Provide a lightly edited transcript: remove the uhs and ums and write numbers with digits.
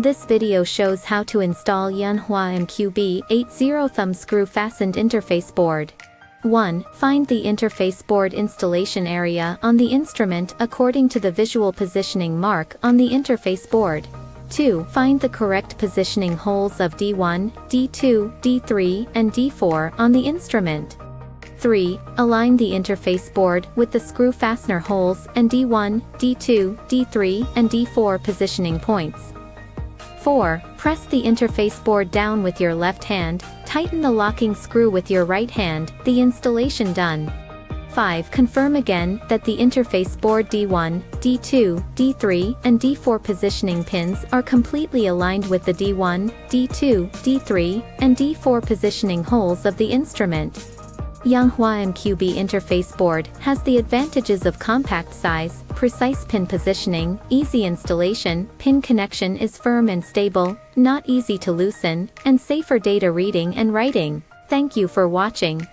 This video shows how to install Yanhua MQB-80 thumb screw fastened interface board. 1. Find the interface board installation area on the instrument according to the visual positioning mark on the interface board. 2. Find the correct positioning holes of D1, D2, D3, and D4 on the instrument. 3. Align the interface board with the screw fastener holes and D1, D2, D3, and D4 positioning points. 4. Press the interface board down with your left hand, tighten the locking screw with your right hand, the installation done. 5. Confirm again that the interface board D1, D2, D3, and D4 positioning pins are completely aligned with the D1, D2, D3, and D4 positioning holes of the instrument. Yanhua MQB interface board has the advantages of compact size, precise pin positioning, easy installation, pin connection is firm and stable, not easy to loosen, and safer data reading and writing. Thank you for watching.